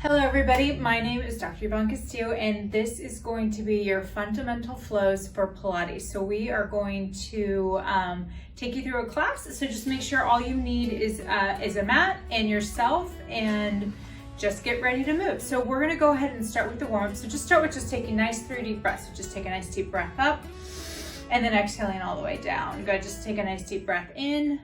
Hello everybody, my name is Dr. Yvonne Castillo and this is going to be your fundamental flows for Pilates. So we are going to take you through a class, so just make sure all you need is a mat and yourself and just get ready to move. So we're gonna go ahead and start with the warm-up. So just start with just taking nice 3 deep breaths. So just take a nice deep breath up and then exhaling all the way down. Good, just take a nice deep breath in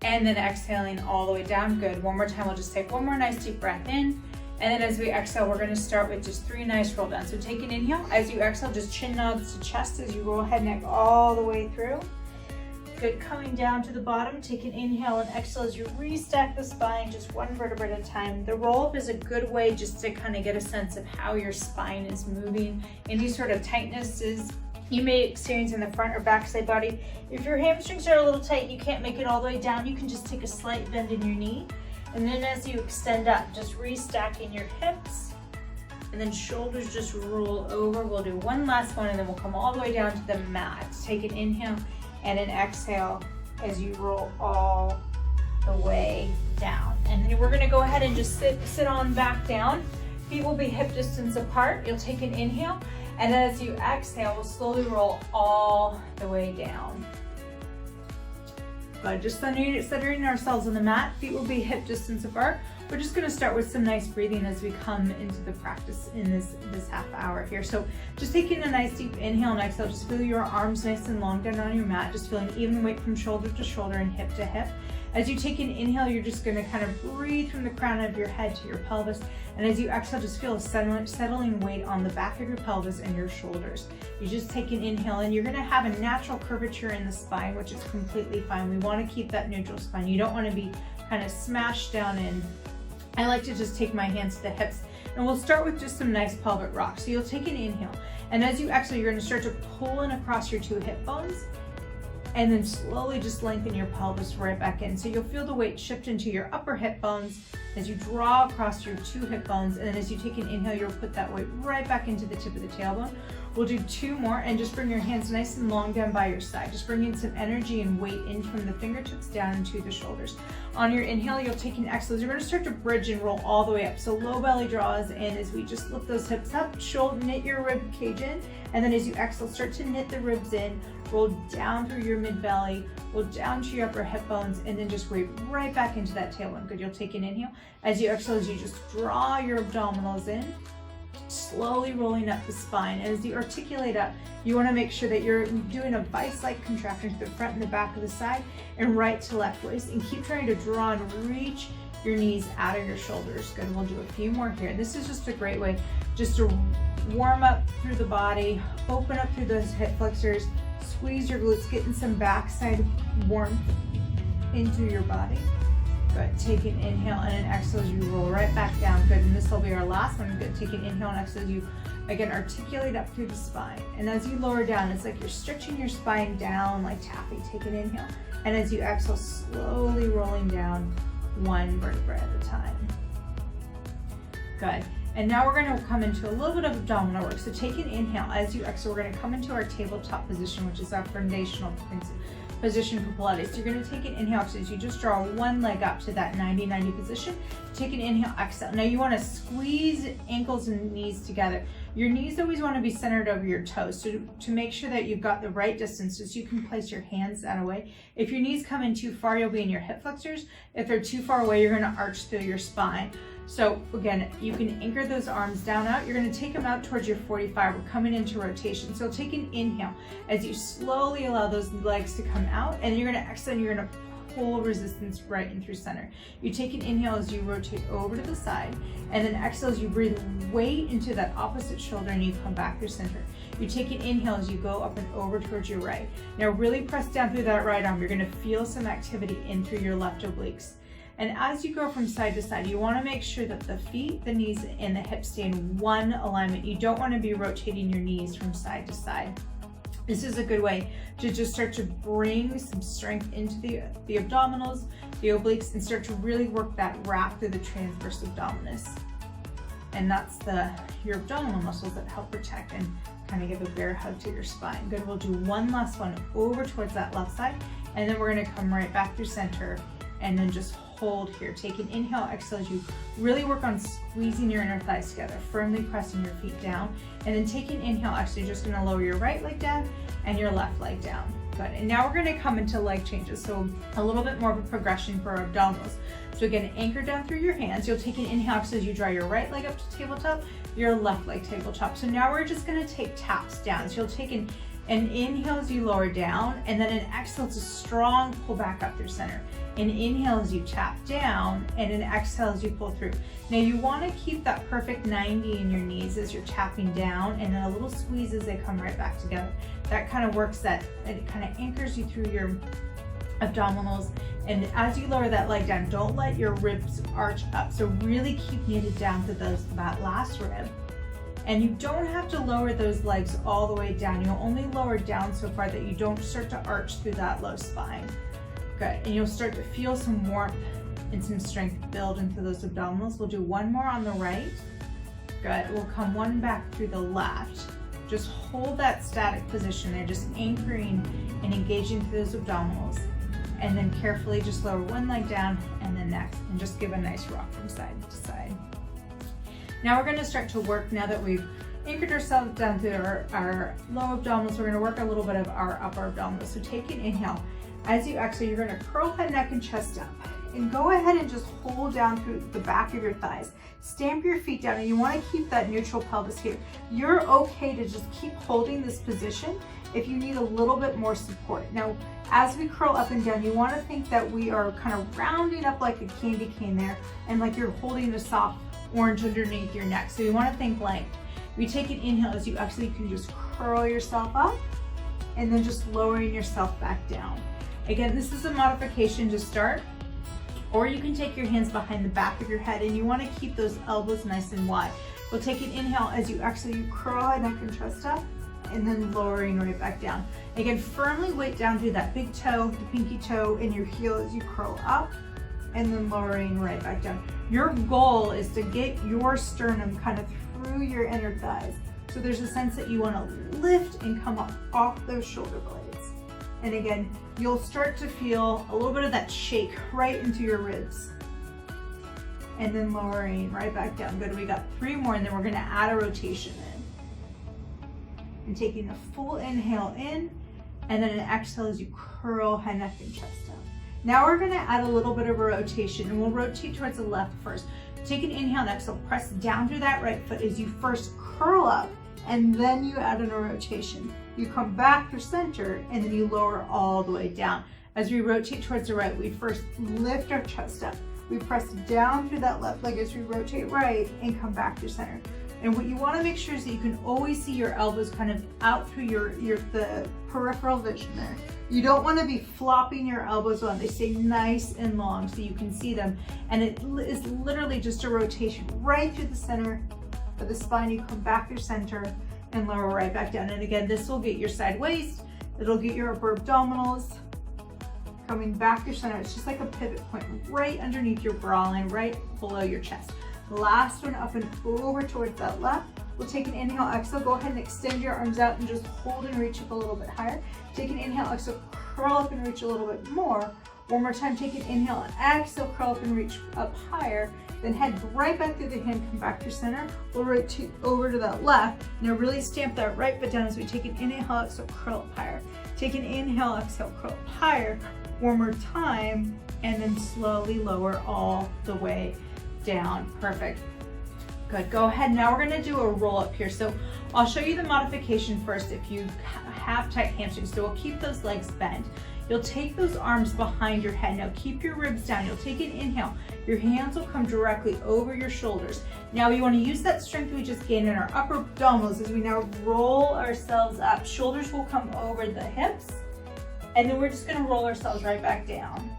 and then exhaling all the way down. Good, one more time, we'll just take one more nice deep breath in. And then as we exhale, we're gonna start with just 3 nice roll downs. So take an inhale. As you exhale, just chin nods to chest as you roll head neck all the way through. Good, coming down to the bottom. Take an inhale and exhale as you restack the spine, just 1 vertebra at a time. The roll up is a good way just to kind of get a sense of how your spine is moving. Any sort of tightnesses you may experience in the front or back side body. If your hamstrings are a little tight and you can't make it all the way down, you can just take a slight bend in your knee. And then as you extend up, just restacking your hips and then shoulders just roll over. We'll do one last one and then we'll come all the way down to the mat. Take an inhale and an exhale as you roll all the way down. And then we're gonna go ahead and just sit on back down. Feet will be hip distance apart. You'll take an inhale and then as you exhale, we'll slowly roll all the way down. Good, just centering ourselves on the mat. Feet will be hip distance apart. We're just gonna start with some nice breathing as we come into the practice in this half hour here. So just taking a nice deep inhale and exhale, just feel your arms nice and long down on your mat, just feeling even weight from shoulder to shoulder and hip to hip. As you take an inhale, you're just gonna kind of breathe from the crown of your head to your pelvis. And as you exhale, just feel a settling weight on the back of your pelvis and your shoulders. You just take an inhale and you're gonna have a natural curvature in the spine, which is completely fine. We wanna keep that neutral spine. You don't wanna be kind of smashed down in. I like to just take my hands to the hips and we'll start with just some nice pelvic rocks. So you'll take an inhale and as you exhale, you're gonna start to pull in across your 2 hip bones and then slowly just lengthen your pelvis right back in. So you'll feel the weight shift into your upper hip bones as you draw across your 2 hip bones, and then as you take an inhale, you'll put that weight right back into the tip of the tailbone. We'll do 2 more, and just bring your hands nice and long down by your side. Just bringing some energy and weight in from the fingertips down into the shoulders. On your inhale, you'll take an exhale. You're gonna start to bridge and roll all the way up. So low belly draws in as we just lift those hips up, knit your rib cage in, and then as you exhale, start to knit the ribs in, roll down through your mid belly, roll down to your upper hip bones, and then just weight right back into that tailbone. Good, you'll take an inhale. As you exhale, as you just draw your abdominals in, slowly rolling up the spine. And as you articulate up, you wanna make sure that you're doing a vice-like contraction to the front and the back of the side and right to left waist, and keep trying to draw and reach your knees out of your shoulders. Good, we'll do a few more here. This is just a great way just to warm up through the body, open up through those hip flexors, squeeze your glutes, getting some backside warmth into your body. Good, take an inhale and an exhale as you roll right back down. Good, and this will be our last one. Good, take an inhale and exhale as you, again, articulate up through the spine. And as you lower down, it's like you're stretching your spine down like taffy. Take an inhale. And as you exhale, slowly rolling down 1 vertebra at a time. Good. And now we're gonna come into a little bit of abdominal work. So take an inhale. As you exhale, we're gonna come into our tabletop position, which is our foundational position for Pilates. So you're gonna take an inhale, so as you just draw 1 leg up to that 90-90 position. Take an inhale, exhale. Now you wanna squeeze ankles and knees together. Your knees always wanna be centered over your toes. So to make sure that you've got the right distance, so you can place your hands that way. If your knees come in too far, you'll be in your hip flexors. If they're too far away, you're gonna arch through your spine. So again, you can anchor those arms down out. You're gonna take them out towards your 45. We're coming into rotation. So take an inhale as you slowly allow those legs to come out, and then you're gonna exhale and you're gonna pull resistance right in through center. You take an inhale as you rotate over to the side, and then exhale as you breathe weight into that opposite shoulder and you come back through center. You take an inhale as you go up and over towards your right. Now really press down through that right arm. You're gonna feel some activity in through your left obliques. And as you go from side to side, you wanna make sure that the feet, the knees, and the hips stay in one alignment. You don't wanna be rotating your knees from side to side. This is a good way to just start to bring some strength into the abdominals, the obliques, and start to really work that wrap through the transverse abdominis. And that's your abdominal muscles that help protect and kind of give a bear hug to your spine. Good, we'll do 1 last one over towards that left side, and then we're gonna come right back through center and then just hold here. Take an inhale, exhale as you really work on squeezing your inner thighs together, firmly pressing your feet down. And then take an inhale, actually you're just gonna lower your right leg down and your left leg down. Good, and now we're gonna come into leg changes. So a little bit more of a progression for our abdominals. So again, anchor down through your hands. You'll take an inhale as you draw your right leg up to tabletop, your left leg tabletop. So now we're just gonna take taps down. So you'll take an inhale as you lower down, and then an exhale to strong pull back up through center. An inhale as you tap down, and an exhale as you pull through. Now you wanna keep that perfect 90 in your knees as you're tapping down, and then a little squeeze as they come right back together. That kind of works, that it kind of anchors you through your abdominals. And as you lower that leg down, don't let your ribs arch up. So really keep knitted down to that last rib. And you don't have to lower those legs all the way down. You'll only lower down so far that you don't start to arch through that low spine. Good, and you'll start to feel some warmth and some strength build into those abdominals. We'll do one more on the right. Good, we'll come one back through the left. Just hold that static position there, just anchoring and engaging through those abdominals. And then carefully just lower one leg down and then next, and just give a nice rock from side to side. Now we're gonna start to work, now that we've anchored ourselves down through our low abdominals, we're gonna work a little bit of our upper abdominals. So take an inhale. As you exhale, you're gonna curl head, neck, and chest up. And go ahead and just hold down through the back of your thighs. Stamp your feet down, and you wanna keep that neutral pelvis here. You're okay to just keep holding this position if you need a little bit more support. Now, as we curl up and down, you wanna think that we are kind of rounding up like a candy cane there, and like you're holding a soft orange underneath your neck. So you wanna think length. We take an inhale as you exhale, you can just curl yourself up, and then just lowering yourself back down. Again, this is a modification to start, or you can take your hands behind the back of your head, and you wanna keep those elbows nice and wide. We'll take an inhale as you exhale, you curl head, neck, and chest up, and then lowering right back down. Again, firmly weight down through that big toe, the pinky toe, and your heel as you curl up, and then lowering right back down. Your goal is to get your sternum kind of through your inner thighs. So there's a sense that you wanna lift and come up off those shoulder blades. And again, you'll start to feel a little bit of that shake right into your ribs. And then lowering right back down. Good, we got 3 more, and then we're gonna add a rotation in. And taking a full inhale in, and then an exhale as you curl head, neck, and chest up. Now we're gonna add a little bit of a rotation, and we'll rotate towards the left first. Take an inhale and exhale, press down through that right foot as you first curl up, and then you add in a rotation. You come back through center, and then you lower all the way down. As we rotate towards the right, we first lift our chest up. We press down through that left leg as we rotate right and come back through center. And what you wanna make sure is that you can always see your elbows kind of out through the peripheral vision there. You don't wanna be flopping your elbows on. They stay nice and long so you can see them. And it is literally just a rotation right through the center of the spine. You come back through center and lower right back down. And again, this will get your side waist. It'll get your upper abdominals. Coming back through center. It's just like a pivot point right underneath your bra line, right below your chest. Last one, up and over towards that left. We'll take an inhale, exhale, go ahead and extend your arms out and just hold and reach up a little bit higher. Take an inhale, exhale, curl up and reach a little bit more. One more time, take an inhale and exhale, curl up and reach up higher. Then head right back through the hand, come back to center. We'll rotate over to that left. Now really stamp that right foot down as we take an inhale, exhale, curl up higher. Take an inhale, exhale, curl up higher. One more time, and then slowly lower all the way down. Perfect. Good, go ahead. Now we're gonna do a roll up here. So I'll show you the modification first if you have tight hamstrings. So we'll keep those legs bent. You'll take those arms behind your head. Now keep your ribs down. You'll take an inhale. Your hands will come directly over your shoulders. Now you wanna use that strength we just gained in our upper abdominals as we now roll ourselves up. Shoulders will come over the hips, and then we're just gonna roll ourselves right back down.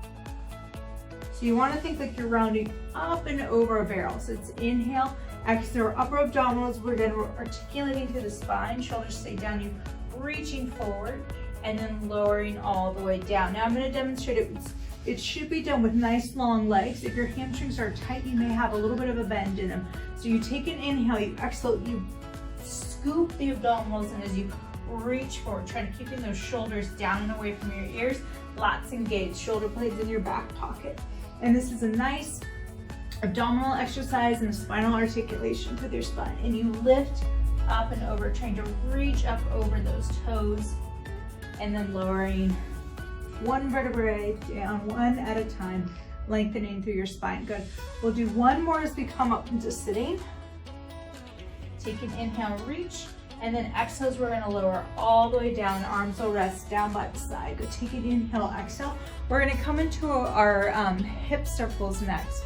So you wanna think like you're rounding up and over a barrel. So it's inhale, exhale, upper abdominals. We're then articulating through the spine. Shoulders stay down, you reaching forward, and then lowering all the way down. Now I'm gonna demonstrate it. It should be done with nice long legs. If your hamstrings are tight, you may have a little bit of a bend in them. So you take an inhale, you exhale, you scoop the abdominals, and as you reach forward, trying to keep those shoulders down and away from your ears, lats engaged, shoulder blades in your back pocket. And this is a nice abdominal exercise and spinal articulation for your spine. And you lift up and over, trying to reach up over those toes, and then lowering one vertebrae down, one at a time, lengthening through your spine. Good. We'll do one more as we come up into sitting. Take an inhale, reach, and then exhale as we're gonna lower all the way down. Arms will rest down by the side. Go take an inhale, exhale. We're gonna come into our hip circles next.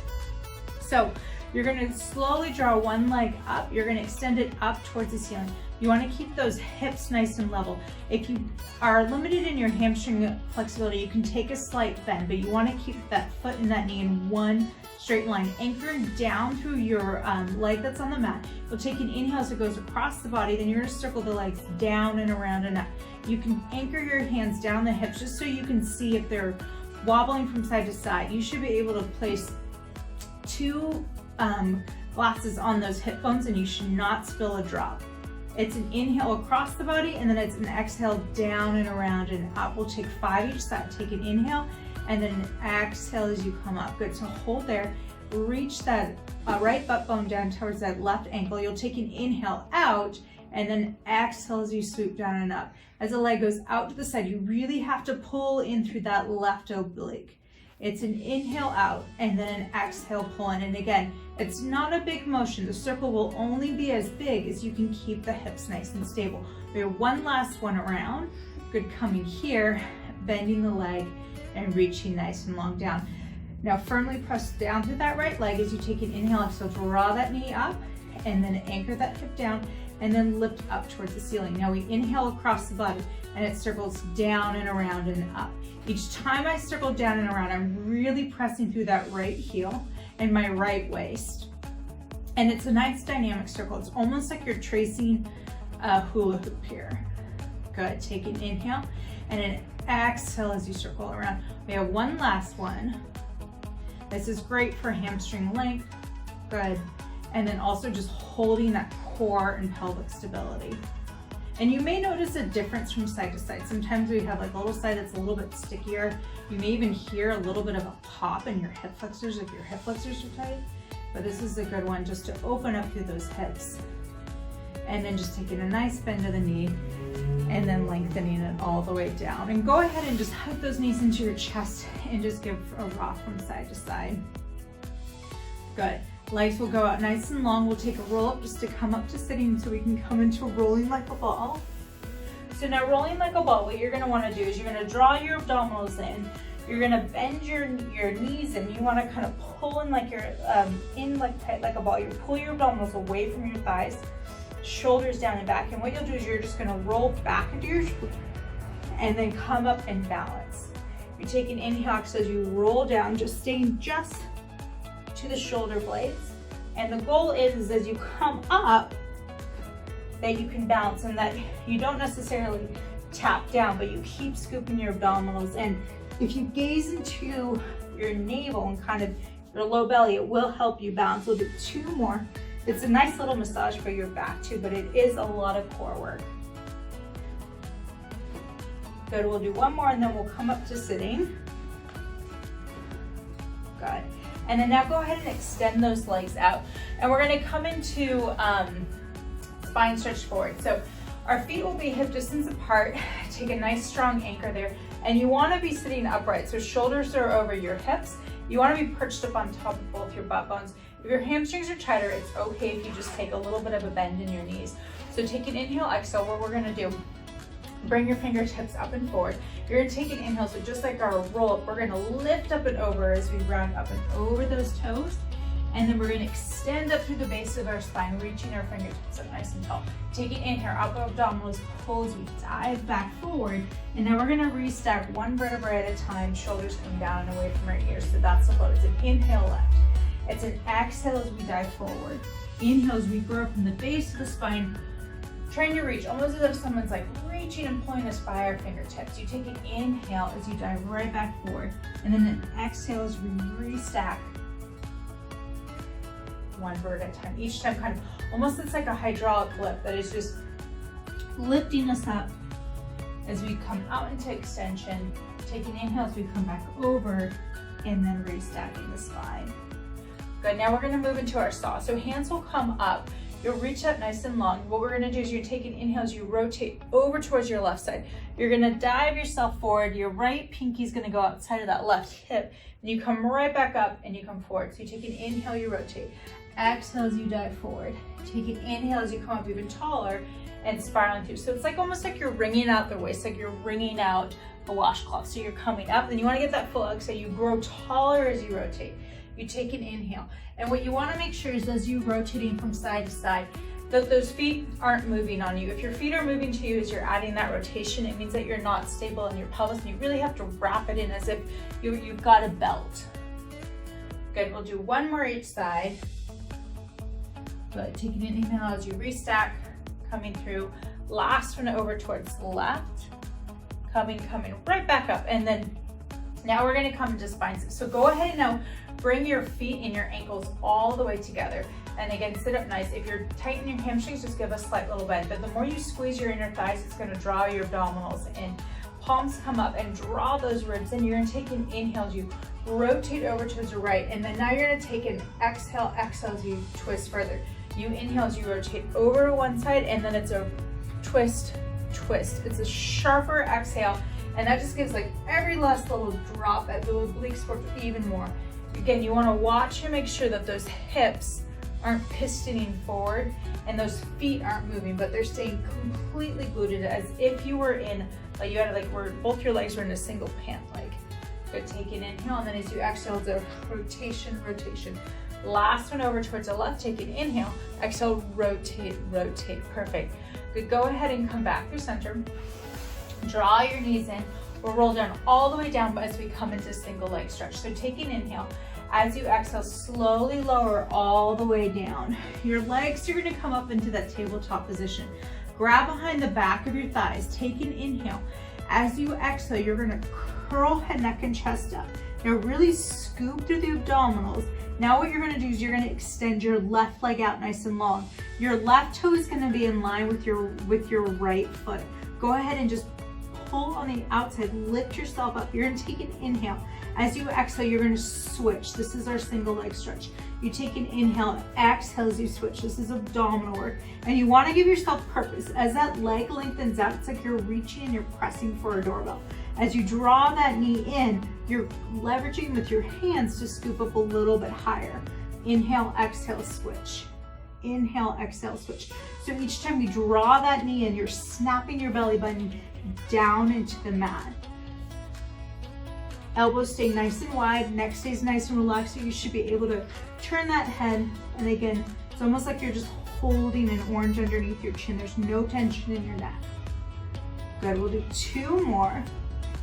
So you're gonna slowly draw one leg up. You're gonna extend it up towards the ceiling. You wanna keep those hips nice and level. If you are limited in your hamstring flexibility, you can take a slight bend, but you wanna keep that foot and that knee in one straight line. Anchor down through your leg that's on the mat. You'll take an inhale as it goes across the body, then you're gonna circle the legs down and around and up. You can anchor your hands down the hips just so you can see if they're wobbling from side to side. You should be able to place 2 glasses on those hip bones, and you should not spill a drop. It's an inhale across the body, and then it's an exhale down and around and up. We'll take 5 each side. Take an inhale and then an exhale as you come up. Good, so hold there. Reach that right butt bone down towards that left ankle. You'll take an inhale out and then exhale as you swoop down and up. As the leg goes out to the side, you really have to pull in through that left oblique. It's an inhale out and then an exhale pull in. And again, it's not a big motion. The circle will only be as big as you can keep the hips nice and stable. We have one last one around. Good, coming here, bending the leg and reaching nice and long down. Now firmly press down through that right leg as you take an inhale, exhale, draw that knee up and then anchor that hip down and then lift up towards the ceiling. Now we inhale across the body and it circles down and around and up. Each time I circle down and around, I'm really pressing through that right heel and my right waist. And it's a nice dynamic circle. It's almost like you're tracing a hula hoop here. Good, take an inhale and an exhale as you circle around. We have one last one. This is great for hamstring length. Good. And then also just holding that core and pelvic stability. And you may notice a difference from side to side. Sometimes we have like a little side that's a little bit stickier. You may even hear a little bit of a pop in your hip flexors if your hip flexors are tight. But this is a good one just to open up through those hips. And then just taking a nice bend of the knee and then lengthening it all the way down. And go ahead and just hug those knees into your chest and just give a rock from side to side. Good. Legs will go out nice and long. We'll take a roll up just to come up to sitting so we can come into rolling like a ball. So now rolling like a ball, what you're gonna wanna do is you're gonna draw your abdominals in. You're gonna bend your knees and you wanna kind of pull in like you're in like tight like a ball. You pull your abdominals away from your thighs, shoulders down and back. And what you'll do is you're just gonna roll back into your and then come up and balance. You take an inhale as you roll down, just staying just to the shoulder blades. And the goal is as you come up that you can balance and that you don't necessarily tap down, but you keep scooping your abdominals in. If you gaze into your navel and kind of your low belly, it will help you balance. We'll do 2 more. It's a nice little massage for your back too, but it is a lot of core work. Good, we'll do 1 more and then we'll come up to sitting. Good. And then now go ahead and extend those legs out. And we're gonna come into spine stretch forward. So our feet will be hip distance apart. Take a nice strong anchor there. And you wanna be sitting upright. So shoulders are over your hips. You wanna be perched up on top of both your butt bones. If your hamstrings are tighter, it's okay if you just take a little bit of a bend in your knees. So take an inhale, exhale. What we're gonna do, bring your fingertips up and forward. You're gonna take an inhale, so just like our roll up, we're gonna lift up and over as we round up and over those toes. And then we're gonna extend up through the base of our spine, reaching our fingertips up nice and tall. Take an inhale, upper abdominals pull as we dive back forward. And now we're gonna restack 1 vertebrae at a time, shoulders come down and away from our ears. So that's the flow. It's an inhale left. It's an exhale as we dive forward. Inhale as we grow from the base of the spine, trying to reach, almost as if someone's like reaching and pulling us by our fingertips. You take an inhale as you dive right back forward, and then an exhale as we restack 1 vertebrae at a time. Each time kind of, almost it's like a hydraulic lift that is just lifting us up as we come out into extension. Take an inhale as we come back over, and then restacking the spine. Good, now we're gonna move into our saw. So hands will come up. You'll reach up nice and long. What we're gonna do is you're taking inhales, you rotate over towards your left side. You're gonna dive yourself forward. Your right pinky's gonna go outside of that left hip. And you come right back up and you come forward. So you take an inhale, you rotate. Exhale as you dive forward. Take an inhale as you come up even taller and spiraling through. So it's like almost like you're wringing out the waist, like you're wringing out a washcloth. So you're coming up, then you wanna get that full exhale. You grow taller as you rotate. You take an inhale. And what you wanna make sure is as you're rotating from side to side, that those feet aren't moving on you. If your feet are moving to you as you're adding that rotation, it means that you're not stable in your pelvis and you really have to wrap it in as if you've got a belt. Good, we'll do one more each side. Good, take an inhale as you restack, coming through. Last one over towards the left, coming right back up. And then now we're gonna come to spine. So go ahead and now bring your feet and your ankles all the way together. And again, sit up nice. If you're tight in your hamstrings, just give a slight little bend. But the more you squeeze your inner thighs, it's gonna draw your abdominals in. Palms come up and draw those ribs in. You're gonna take an inhale as you rotate over towards the right. And then now you're gonna take an exhale as you twist further. You inhale as you rotate over to one side, and then it's a twist, twist. It's a sharper exhale, and that just gives like every last little drop at the obliques work even more. Again, you wanna watch and make sure that those hips aren't pistoning forward and those feet aren't moving, but they're staying completely glued as if you were in, like you had like where both your legs were in a single pant leg. Good, take an inhale, and then as you exhale, it's a rotation, rotation. Last one over towards the left, take an inhale, exhale, rotate, rotate, perfect. Good, go ahead and come back through center. Draw your knees in. We'll roll down all the way down as we come into single leg stretch. So take an inhale. As you exhale, slowly lower all the way down. Your legs are gonna come up into that tabletop position. Grab behind the back of your thighs, take an inhale. As you exhale, you're gonna curl head, neck, and chest up. Now really scoop through the abdominals. Now what you're gonna do is you're gonna extend your left leg out nice and long. Your left toe is gonna be in line with your right foot. Go ahead and just pull on the outside, lift yourself up. You're gonna take an inhale. As you exhale, you're gonna switch. This is our single leg stretch. You take an inhale, exhale as you switch. This is abdominal work. And you wanna give yourself purpose. As that leg lengthens out, it's like you're reaching and you're pressing for a doorbell. As you draw that knee in, you're leveraging with your hands to scoop up a little bit higher. Inhale, exhale, switch. Inhale, exhale, switch. So each time you draw that knee in, you're snapping your belly button down into the mat. Elbows stay nice and wide, neck stays nice and relaxed, so you should be able to turn that head. And again, it's almost like you're just holding an orange underneath your chin. There's no tension in your neck. Good, we'll do two more.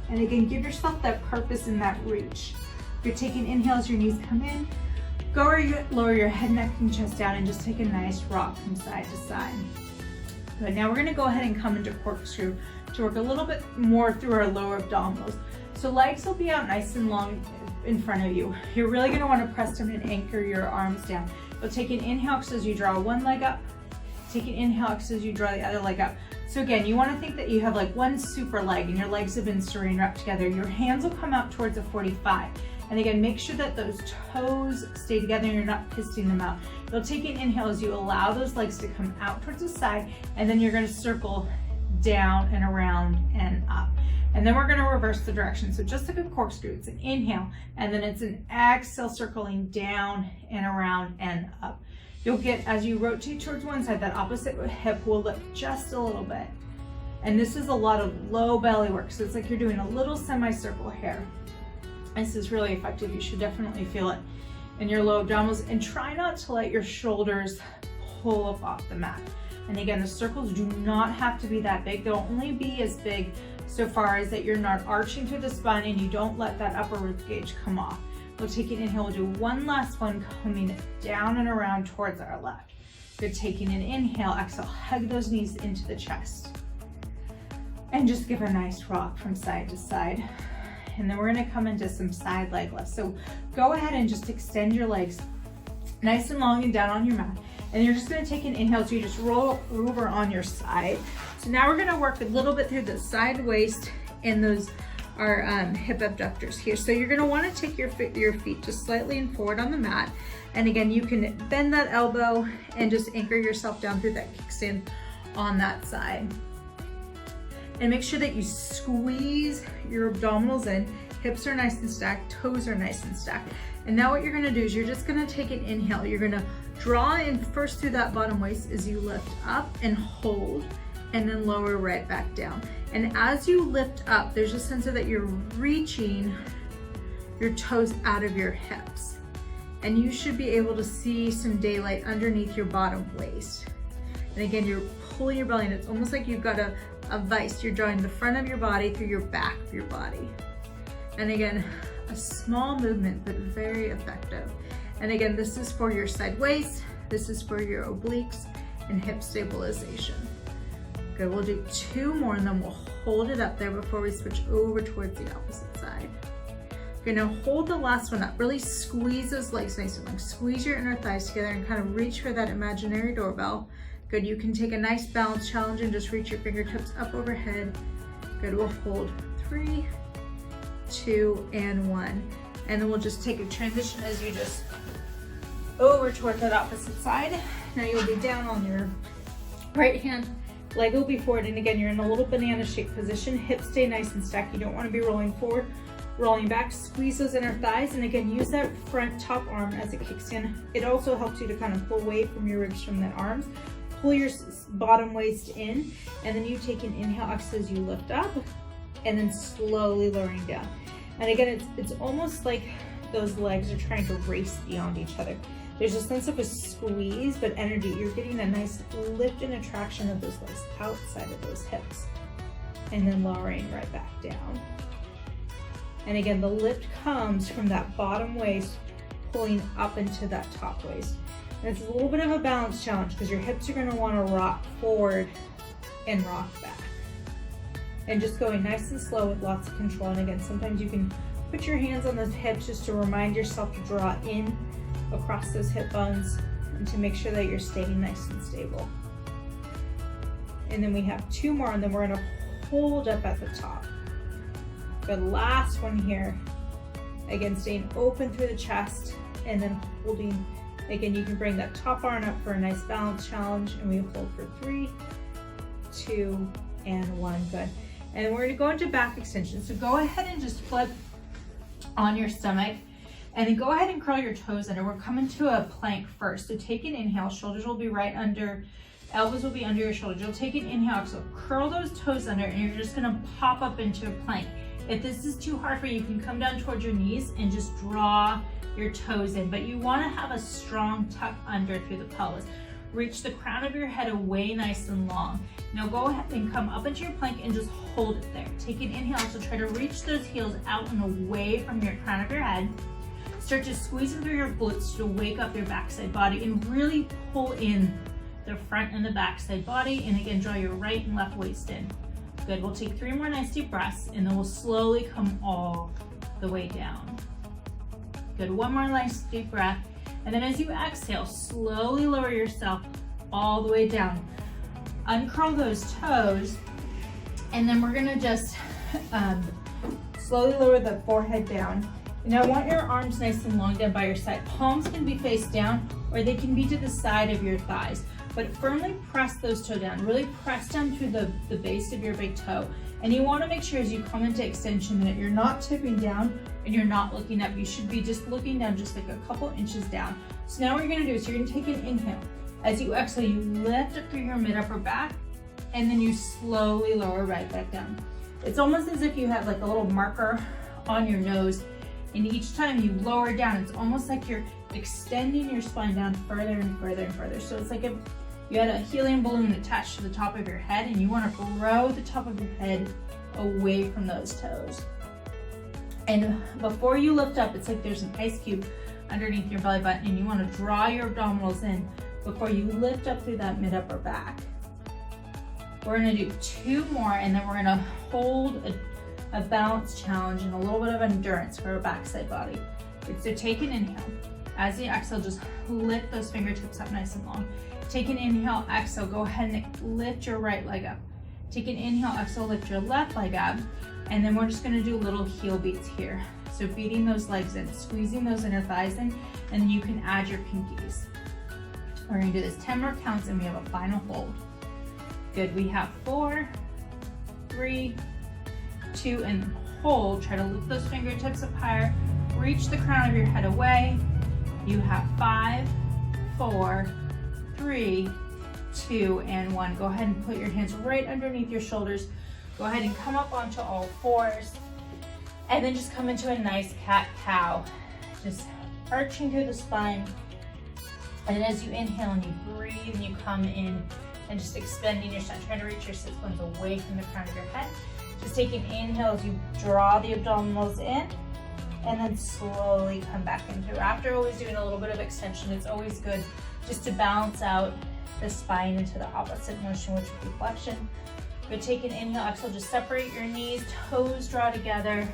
And again, give yourself that purpose and that reach. You're taking inhales, your knees come in. Go or lower your head, neck, and chest down and just take a nice rock from side to side. Good, now we're gonna go ahead and come into corkscrew to work a little bit more through our lower abdominals. So legs will be out nice and long in front of you. You're really gonna wanna press down and anchor your arms down. You'll take an inhale as you draw one leg up. Take an inhale as you draw the other leg up. So again, you wanna think that you have like one super leg and your legs have been serrated wrapped together. Your hands will come out towards a 45. And again, make sure that those toes stay together and you're not pisting them out. You'll take an inhale as you allow those legs to come out towards the side, and then you're gonna circle down and around and up. And then we're gonna reverse the direction. So just like a corkscrew, it's an inhale, and then it's an exhale circling down and around and up. You'll get, as you rotate towards one side, that opposite hip will lift just a little bit. And this is a lot of low belly work. So it's like you're doing a little semicircle here. This is really effective. You should definitely feel it in your low abdominals, and try not to let your shoulders pull up off the mat. And again, the circles do not have to be that big. They'll only be as big so far as that you're not arching through the spine and you don't let that upper rib cage come off. We'll take an inhale, we'll do one last one, coming down and around towards our left. Good, taking an inhale, exhale, hug those knees into the chest. And just give a nice rock from side to side. And then we're gonna come into some side leg lifts. So go ahead and just extend your legs nice and long and down on your mat. And you're just gonna take an inhale, so you just roll over on your side. So now we're gonna work a little bit through the side waist and those hip abductors here. So you're gonna wanna take your feet just slightly in forward on the mat. And again, you can bend that elbow and just anchor yourself down through that kickstand on that side. And make sure that you squeeze your abdominals in, hips are nice and stacked, toes are nice and stacked. And now what you're gonna do is you're just gonna take an inhale. You're gonna draw in first through that bottom waist as you lift up and hold, and then lower right back down. And as you lift up, there's a sense of that you're reaching your toes out of your hips. And you should be able to see some daylight underneath your bottom waist. And again, you're pulling your belly, and it's almost like you've got a vice. You're drawing the front of your body through your back of your body. And again, a small movement, but very effective. And again, this is for your side waist, this is for your obliques and hip stabilization. Good, we'll do 2 more and then we'll hold it up there before we switch over towards the opposite side. Okay, now hold the last one up. Really squeeze those legs nice and long. Squeeze your inner thighs together and kind of reach for that imaginary doorbell. Good, you can take a nice balance challenge and just reach your fingertips up overhead. Good, we'll hold 3, 2, and 1. And then we'll just take a transition as you just over toward that opposite side. Now you'll be down on your right hand, leg will be forward, and again, you're in a little banana shaped position. Hips stay nice and stacked. You don't want to be rolling forward, rolling back. Squeeze those inner thighs, and again, use that front top arm as it kicks in. It also helps you to kind of pull away from your ribs from the arms. Pull your bottom waist in, and then you take an inhale, exhale as you lift up, and then slowly lowering down. And again, it's almost like those legs are trying to race beyond each other. There's a sense of a squeeze, but energy. You're getting a nice lift and attraction of those legs outside of those hips. And then lowering right back down. And again, the lift comes from that bottom waist, pulling up into that top waist. And it's a little bit of a balance challenge because your hips are gonna wanna rock forward and rock back. And just going nice and slow with lots of control. And again, sometimes you can put your hands on those hips just to remind yourself to draw in across those hip bones and to make sure that you're staying nice and stable. And then we have 2 more, and then we're gonna hold up at the top. The last one here, again, staying open through the chest and then holding. Again, you can bring that top arm up for a nice balance challenge, and we hold for 3, 2, and 1, good. And then we're gonna go into back extension. So go ahead and just flip on your stomach, and then go ahead and curl your toes under. We're coming to a plank first. So take an inhale, shoulders will be right under, elbows will be under your shoulders. You'll take an inhale, so curl those toes under, and you're just gonna pop up into a plank. If this is too hard for you, you can come down towards your knees and just draw your toes in, but you wanna have a strong tuck under through the pelvis. Reach the crown of your head away nice and long. Now go ahead and come up into your plank and just hold it there. Take an inhale, so try to reach those heels out and away from your crown of your head. Start to squeeze through your glutes to wake up your backside body and really pull in the front and the backside body. And again, draw your right and left waist in. Good, we'll take 3 more nice deep breaths, and then we'll slowly come all the way down. Good, 1 more nice deep breath. And then as you exhale, slowly lower yourself all the way down. Uncurl those toes, and then we're gonna just slowly lower the forehead down. Now I want your arms nice and long down by your side. Palms can be face down, or they can be to the side of your thighs. But firmly press those toes down. Really press down through the base of your big toe. And you wanna make sure as you come into extension that you're not tipping down and you're not looking up. You should be just looking down just like a couple inches down. So now what you're gonna do is you're gonna take an inhale. As you exhale, you lift up through your mid-upper back, and then you slowly lower right back down. It's almost as if you have like a little marker on your nose, and each time you lower down, it's almost like you're extending your spine down further and further and further. So it's like if you had a helium balloon attached to the top of your head, and you want to grow the top of your head away from those toes. And before you lift up, it's like there's an ice cube underneath your belly button, and you want to draw your abdominals in before you lift up through that mid-upper back. We're going to do 2 more, and then we're going to hold a balance challenge and a little bit of endurance for our backside body. So take an inhale. As you exhale, just lift those fingertips up nice and long. Take an inhale, exhale, go ahead and lift your right leg up. Take an inhale, exhale, lift your left leg up, and then we're just gonna do little heel beats here. So beating those legs in, squeezing those inner thighs in, and then you can add your pinkies. We're gonna do this 10 more counts and we have a final hold. Good, we have 4, 3, 2, and hold. Try to lift those fingertips up higher. Reach the crown of your head away. You have 5, 4, 3, 2, and 1. Go ahead and put your hands right underneath your shoulders. Go ahead and come up onto all fours. And then just come into a nice cat-cow. Just arching through the spine. And as you inhale and you breathe and you come in and just extending your spine, trying to reach your sits bones away from the crown of your head. Just take an inhale as you draw the abdominals in and then slowly come back in through. After always doing a little bit of extension, it's always good just to balance out the spine into the opposite motion, which would be flexion. But take an inhale, exhale, just separate your knees, toes draw together.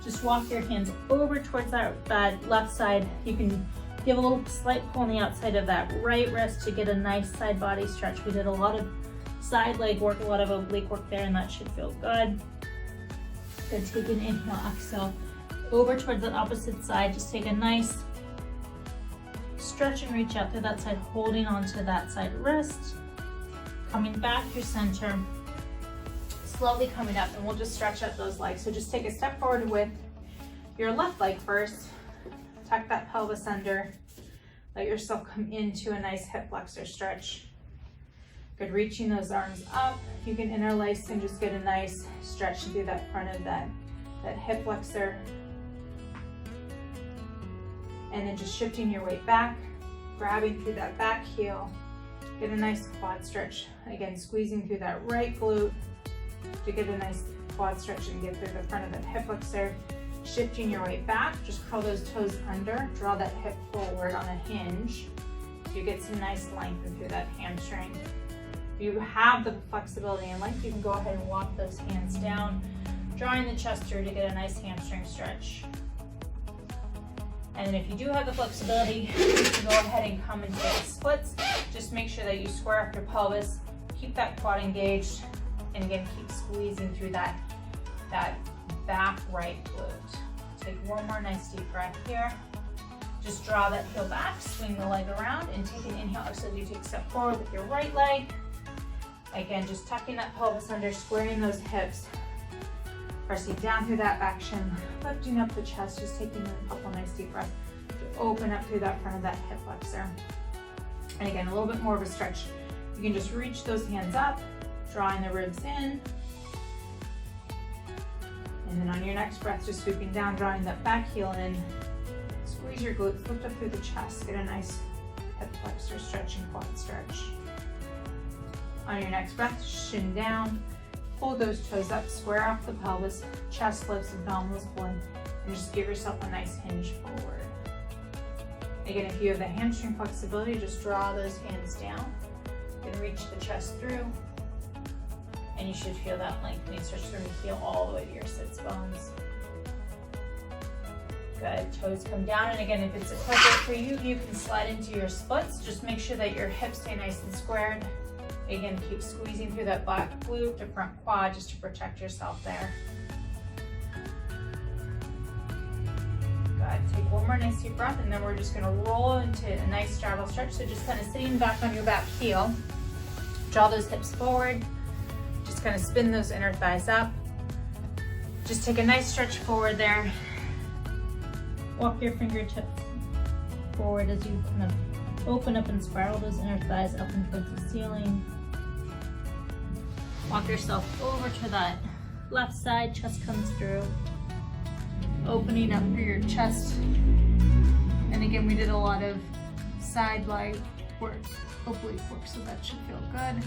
Just walk your hands over towards that left side. You can give a little slight pull on the outside of that right wrist to get a nice side body stretch. We did a lot of side leg work, a lot of oblique work there, and that should feel good. Good, take an inhale, exhale, over towards that opposite side. Just take a nice stretch and reach out to that side, holding onto that side wrist. Coming back through center, slowly coming up, and we'll just stretch up those legs. So just take a step forward with your left leg first. Tuck that pelvis under. Let yourself come into a nice hip flexor stretch. Good, reaching those arms up. You can interlace and just get a nice stretch through that front of that hip flexor. And then just shifting your weight back, grabbing through that back heel. Get a nice quad stretch. Again, squeezing through that right glute to get a nice quad stretch and get through the front of that hip flexor. Shifting your weight back, just curl those toes under, draw that hip forward on a hinge. So you get some nice length through that hamstring. If you have the flexibility and length, you can go ahead and walk those hands down, drawing the chest through to get a nice hamstring stretch. And then if you do have the flexibility, you can go ahead and come into the splits. Just make sure that you square up your pelvis, keep that quad engaged, and again, keep squeezing through that back right glute. Take one more nice deep breath here. Just draw that heel back, swing the leg around, and take an inhale. So you take a step forward with your right leg. Again, just tucking that pelvis under, squaring those hips, pressing down through that back shin, lifting up the chest, just taking a couple nice deep breaths to open up through that front of that hip flexor. And again, a little bit more of a stretch. You can just reach those hands up, drawing the ribs in. And then on your next breath, just sweeping down, drawing that back heel in. Squeeze your glutes, lift up through the chest, get a nice hip flexor stretch and quad stretch. On your next breath, shin down, hold those toes up, square off the pelvis, chest lifts, abdominals blend, and just give yourself a nice hinge forward. Again, if you have the hamstring flexibility, just draw those hands down and reach the chest through. And you should feel that lengthening stretch through the heel all the way to your sits bones. Good, toes come down, and again, if it's appropriate for you, you can slide into your splits. Just make sure that your hips stay nice and squared. Again, keep squeezing through that back glute to front quad just to protect yourself there. Good, take one more nice deep breath, and then we're just gonna roll into a nice straddle stretch. So just kind of sitting back on your back heel, draw those hips forward, just kind of spin those inner thighs up. Just take a nice stretch forward there. Walk your fingertips forward as you kind of open up and spiral those inner thighs up and towards the ceiling. Walk yourself over to that left side, chest comes through. Opening up through your chest. And again, we did a lot of side leg work, oblique work, so that should feel good.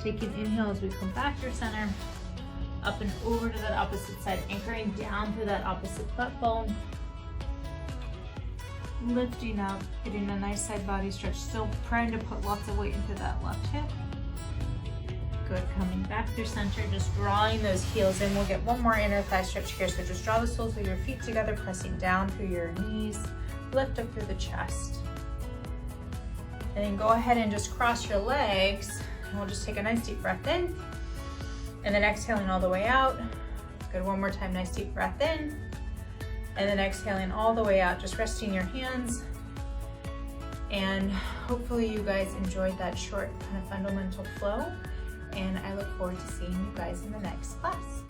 Take an inhale as we come back to center, up and over to that opposite side, anchoring down through that opposite butt bone. Lifting up, getting a nice side body stretch, still trying to put lots of weight into that left hip. Good, coming back through center, just drawing those heels in. We'll get one more inner thigh stretch here, so just draw the soles of your feet together, pressing down through your knees, lift up through the chest. And then go ahead and just cross your legs And we'll just take a nice deep breath in, and then exhaling all the way out. Good, one more time, nice deep breath in, and then exhaling all the way out, just resting your hands. And hopefully you guys enjoyed that short kind of fundamental flow, and I look forward to seeing you guys in the next class.